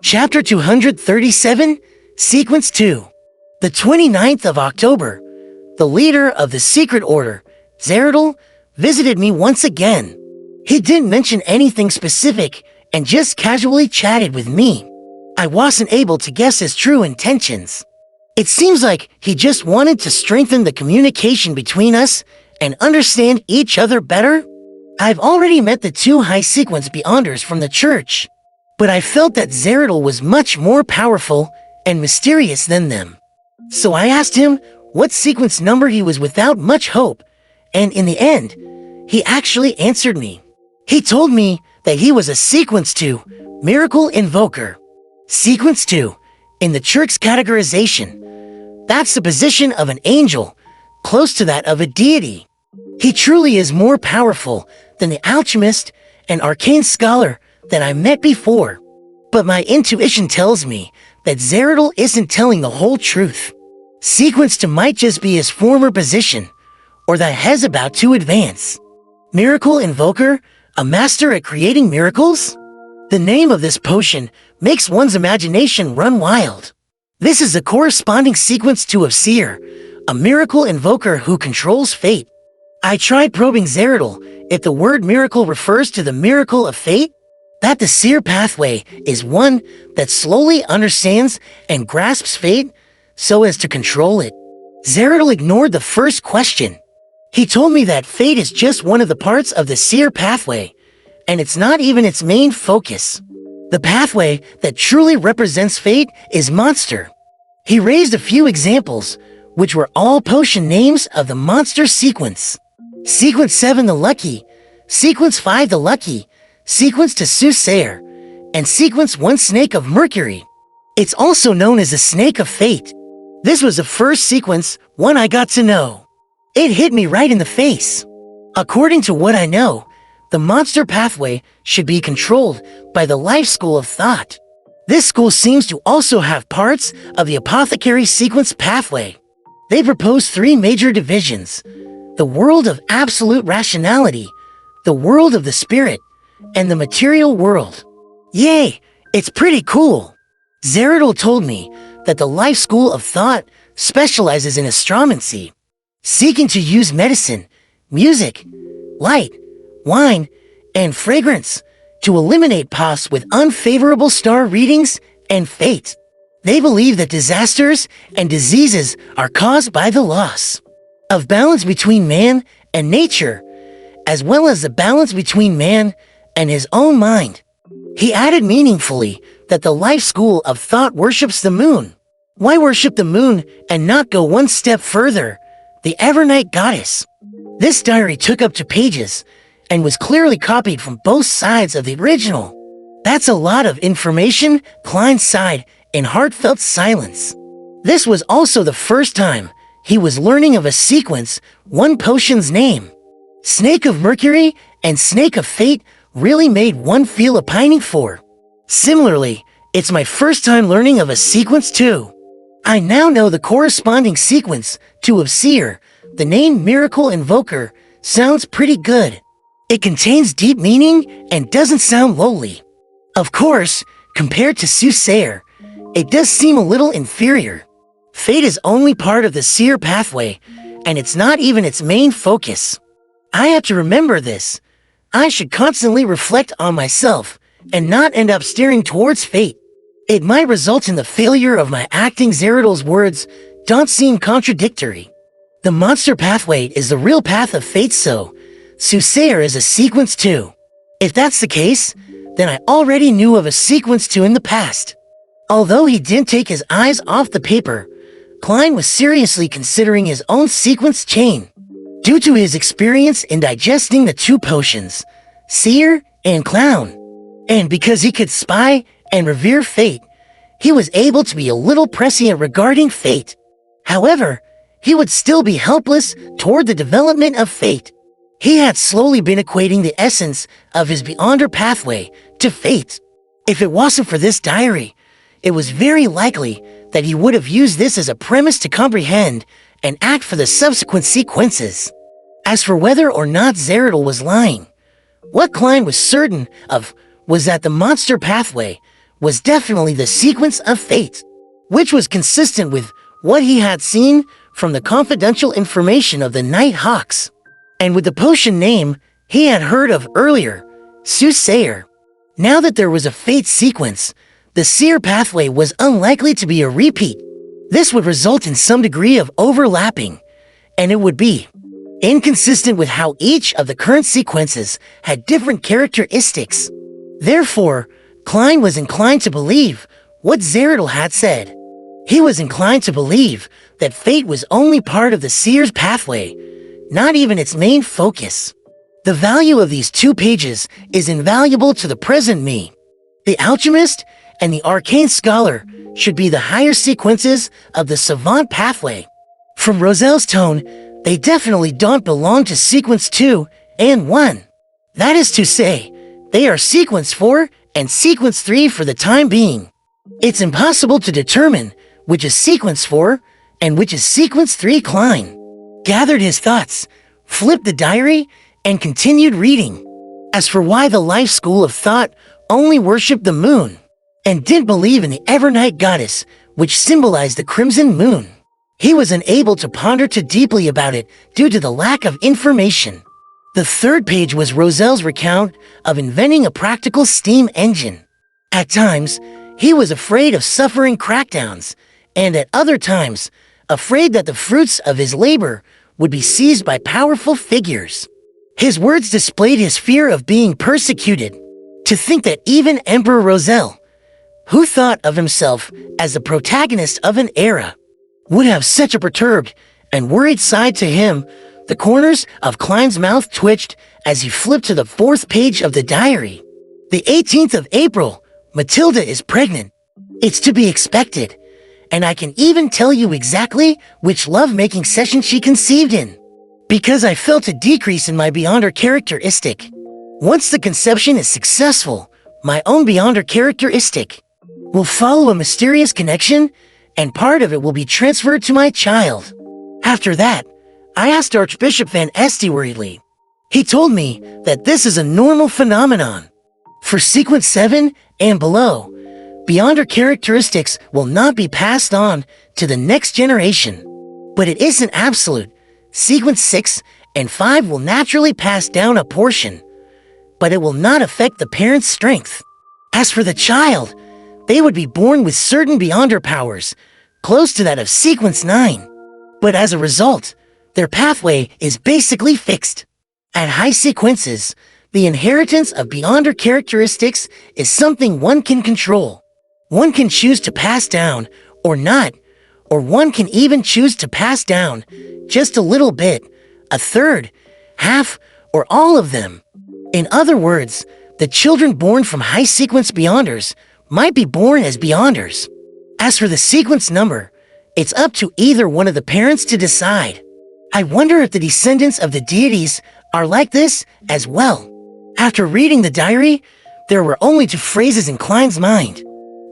Chapter 237, Sequence 2. The 29th of October, the leader of the secret order, Zeradal, visited me once again. He didn't mention anything specific and just casually chatted with me. I wasn't able to guess his true intentions. It seems like he just wanted to strengthen the communication between us and understand each other better. I've already met the two high sequence beyonders from the church, but I felt that Zeradal was much more powerful and mysterious than them. So I asked him what sequence number he was without much hope, and in the end, he actually answered me. He told me that he was a Sequence 2, Miracle Invoker. Sequence 2, in the church's categorization, that's the position of an angel, close to that of a deity. He truly is more powerful than the alchemist and arcane scholar that I met before. But my intuition tells me that Zeradal isn't telling the whole truth. Sequence 2 might just be his former position, or that he's about to advance. Miracle Invoker, a master at creating miracles? The name of this potion makes one's imagination run wild. This is the corresponding Sequence 2 of Seer, a miracle invoker who controls fate. I tried probing Zeradal if the word miracle refers to the miracle of fate, that the Seer pathway is one that slowly understands and grasps fate so as to control it. Zeradal ignored the first question. He told me that fate is just one of the parts of the Seer pathway, and it's not even its main focus. The pathway that truly represents fate is Monster. He raised a few examples, which were all potion names of the Monster sequence. Sequence 7 the Lucky, Sequence 5 the Lucky, Sequence 2 Soothsayer, and Sequence 1 Snake of Mercury. It's also known as the Snake of Fate. This was the first Sequence 1 I got to know. It hit me right in the face. According to what I know, the Monster pathway should be controlled by the Life School of Thought. This school seems to also have parts of the Apothecary sequence pathway. They propose 3 major divisions: the world of absolute rationality, the world of the spirit, and the material world. Yay, it's pretty cool. Zeradal told me that the Life School of Thought specializes in astromancy, seeking to use medicine, music, light, wine, and fragrance to eliminate paths with unfavorable star readings and fate. They believe that disasters and diseases are caused by the loss of balance between man and nature, as well as the balance between man and his own mind. He added meaningfully that the Life School of Thought worships the moon. Why worship the moon and not go one step further? The Evernight Goddess. This diary took up 2 pages and was clearly copied from both sides of the original. That's a lot of information. Klein sighed in heartfelt silence. This was also the first time he was learning of a sequence 1 potion's name. Snake of Mercury and Snake of Fate really made one feel a pining for. Similarly, it's my first time learning of a Sequence 2. I now know the corresponding Sequence 2 of Seer. The name Miracle Invoker sounds pretty good. It contains deep meaning and doesn't sound lowly. Of course, compared to Soothsayer, it does seem a little inferior. Fate is only part of the Seer pathway, and it's not even its main focus. I have to remember this. I should constantly reflect on myself and not end up staring towards fate. It might result in the failure of my acting. Zeradal's words don't seem contradictory. The Monster pathway is the real path of fate, so Soothsayer is a Sequence 2. If that's the case, then I already knew of a Sequence 2 in the past. Although he didn't take his eyes off the paper, Klein was seriously considering his own sequence chain. Due to his experience in digesting the 2 potions, Seer and Clown, and because he could spy and revere fate, he was able to be a little prescient regarding fate. However, he would still be helpless toward the development of fate. He had slowly been equating the essence of his Beyonder pathway to fate. If it wasn't for this diary, it was very likely that he would have used this as a premise to comprehend and act for the subsequent sequences. As for whether or not Zeradal was lying, what Klein was certain of was that the Monster pathway was definitely the sequence of fate, which was consistent with what he had seen from the confidential information of the Night Hawks, and with the potion name he had heard of earlier, Soothsayer. Now that there was a fate sequence, the seer pathway was unlikely to be a repeat. This would result in some degree of overlapping, and it would be inconsistent with how each of the current sequences had different characteristics. Therefore, Klein was inclined to believe what Zeridal had said. He was inclined to believe that fate was only part of the seer's pathway, not even its main focus. The value of these 2 pages is invaluable to the present me. The alchemist and the arcane scholar should be the higher sequences of the savant pathway. From Roselle's tone, they definitely don't belong to sequence 2 and 1. That is to say, they are sequence 4 and sequence 3 for the time being. It's impossible to determine which is sequence 4 and which is sequence 3. Klein gathered his thoughts, flipped the diary, and continued reading. As for why the life school of thought only worshipped the moon and didn't believe in the Evernight goddess, which symbolized the crimson moon, he was unable to ponder too deeply about it due to the lack of information. The 3rd page was Roselle's recount of inventing a practical steam engine. At times, he was afraid of suffering crackdowns, and at other times, afraid that the fruits of his labor would be seized by powerful figures. His words displayed his fear of being persecuted. To think that even Emperor Roselle, who thought of himself as the protagonist of an era, would have such a perturbed and worried side to him. The corners of Klein's mouth twitched as he flipped to the 4th page of the diary. The 18th of April, Matilda is pregnant. It's to be expected, and I can even tell you exactly which love-making session she conceived in, because I felt a decrease in my Beyonder characteristic. Once the conception is successful, my own Beyonder characteristic will follow a mysterious connection, and part of it will be transferred to my child. After that, I asked Archbishop Van Este worriedly. He told me that this is a normal phenomenon. For sequence 7 and below, Beyonder characteristics will not be passed on to the next generation. But it isn't absolute. Sequence 6 and 5 will naturally pass down a portion, but it will not affect the parent's strength. As for the child, they would be born with certain Beyonder powers, close to that of sequence 9. But as a result, their pathway is basically fixed. At high sequences, the inheritance of Beyonder characteristics is something one can control. One can choose to pass down or not, or one can even choose to pass down just a little bit, a third, half, or all of them. In other words, the children born from high sequence Beyonders might be born as Beyonders. As for the sequence number, it's up to either one of the parents to decide. I wonder if the descendants of the deities are like this as well. After reading the diary, there were only 2 phrases in Klein's mind: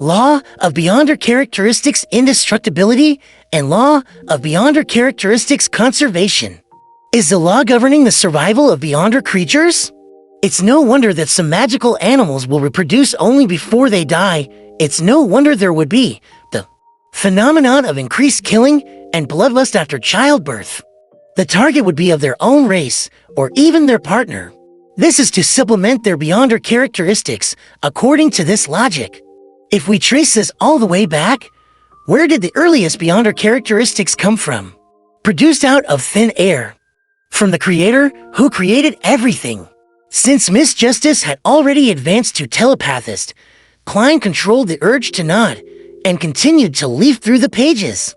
Law of Beyonder Characteristics Indestructibility and Law of Beyonder Characteristics Conservation. Is the law governing the survival of Beyonder creatures? It's no wonder that some magical animals will reproduce only before they die. It's no wonder there would be the phenomenon of increased killing and bloodlust after childbirth. The target would be of their own race, or even their partner. This is to supplement their Beyonder characteristics, according to this logic. If we trace this all the way back, where did the earliest Beyonder characteristics come from? Produced out of thin air. From the Creator, who created everything. Since Miss Justice had already advanced to telepathist, Klein controlled the urge to nod, and continued to leaf through the pages.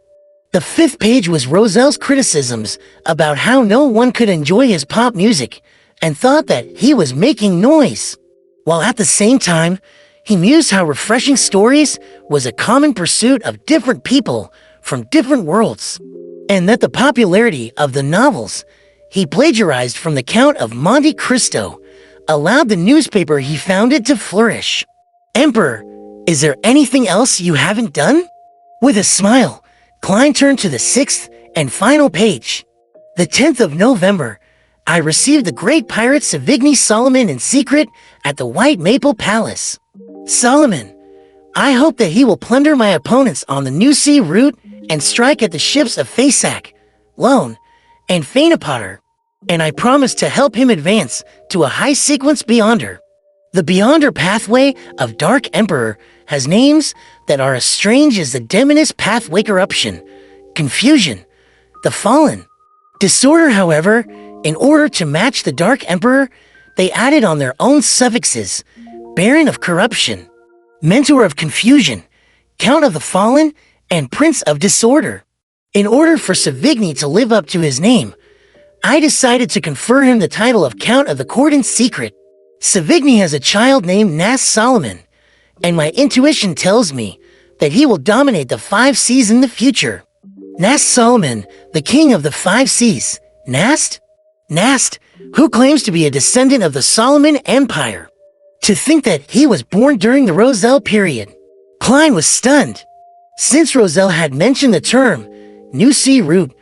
The 5th page was Roselle's criticisms about how no one could enjoy his pop music, and thought that he was making noise, while at the same time, he mused how refreshing stories was a common pursuit of different people from different worlds, and that the popularity of the novels he plagiarized from the Count of Monte Cristo allowed the newspaper he founded to flourish. Emperor, is there anything else you haven't done? With a smile, Klein turned to the 6th and final page. The 10th of November, I received the great pirate Savigny Solomon in secret at the White Maple Palace. Solomon, I hope that he will plunder my opponents on the New Sea route and strike at the ships of Fasak, Lone, and Fainapotter, and I promise to help him advance to a high sequence Beyonder. The Beyonder pathway of Dark Emperor has names that are as strange as the Demoness Pathway Corruption, Confusion, the Fallen. Disorder, however, in order to match the Dark Emperor, they added on their own suffixes: Baron of Corruption, Mentor of Confusion, Count of the Fallen, and Prince of Disorder. In order for Savigny to live up to his name, I decided to confer him the title of Count of the Cordon Secret. Savigny has a child named Nas Solomon, and my intuition tells me that he will dominate the 5 seas in the future. Nas Solomon, the king of the 5 seas. Nast? Nast, who claims to be a descendant of the Solomon Empire. To think that he was born during the Roselle period. Klein was stunned. Since Roselle had mentioned the term New Sea route,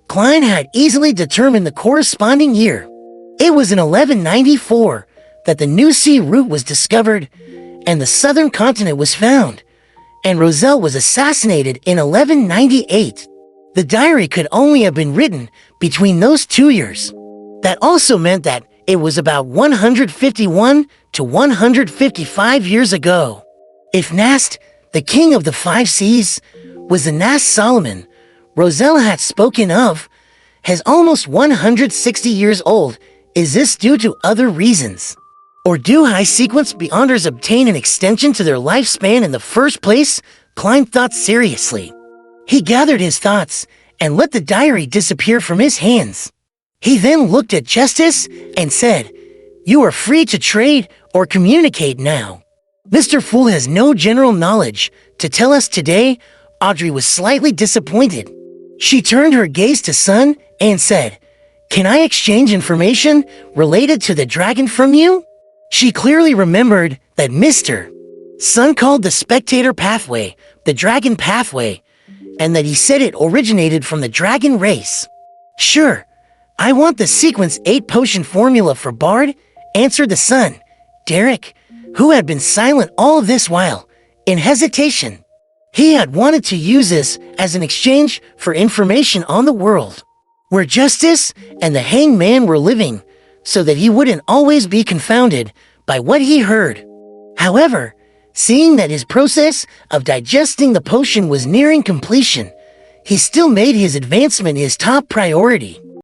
Klein had easily determined the corresponding year. It was in 1194 that the New Sea route was discovered and the southern continent was found, and Roselle was assassinated in 1198. The diary could only have been written between those 2 years. That also meant that it was about 151 to 155 years ago. If Nast, the king of the 5 seas, was the Nas Solomon Roselle had spoken of, has almost 160 years old, is this due to other reasons? Or do high-sequence Beyonders obtain an extension to their lifespan in the first place? Klein thought seriously. He gathered his thoughts and let the diary disappear from his hands. He then looked at Justice and said, "You are free to trade or communicate now." Mr. Fool has no general knowledge to tell us today. Audrey was slightly disappointed. She turned her gaze to Sun and said, "Can I exchange information related to the dragon from you?" She clearly remembered that Mr. Sun called the spectator pathway the dragon pathway, and that he said it originated from the dragon race. "Sure, I want the sequence 8 potion formula for Bard," answered the Sun. Derek, who had been silent all this while, in hesitation. He had wanted to use this as an exchange for information on the world, where Justice and the Hanged Man were living, so that he wouldn't always be confounded by what he heard. However, seeing that his process of digesting the potion was nearing completion, he still made his advancement his top priority.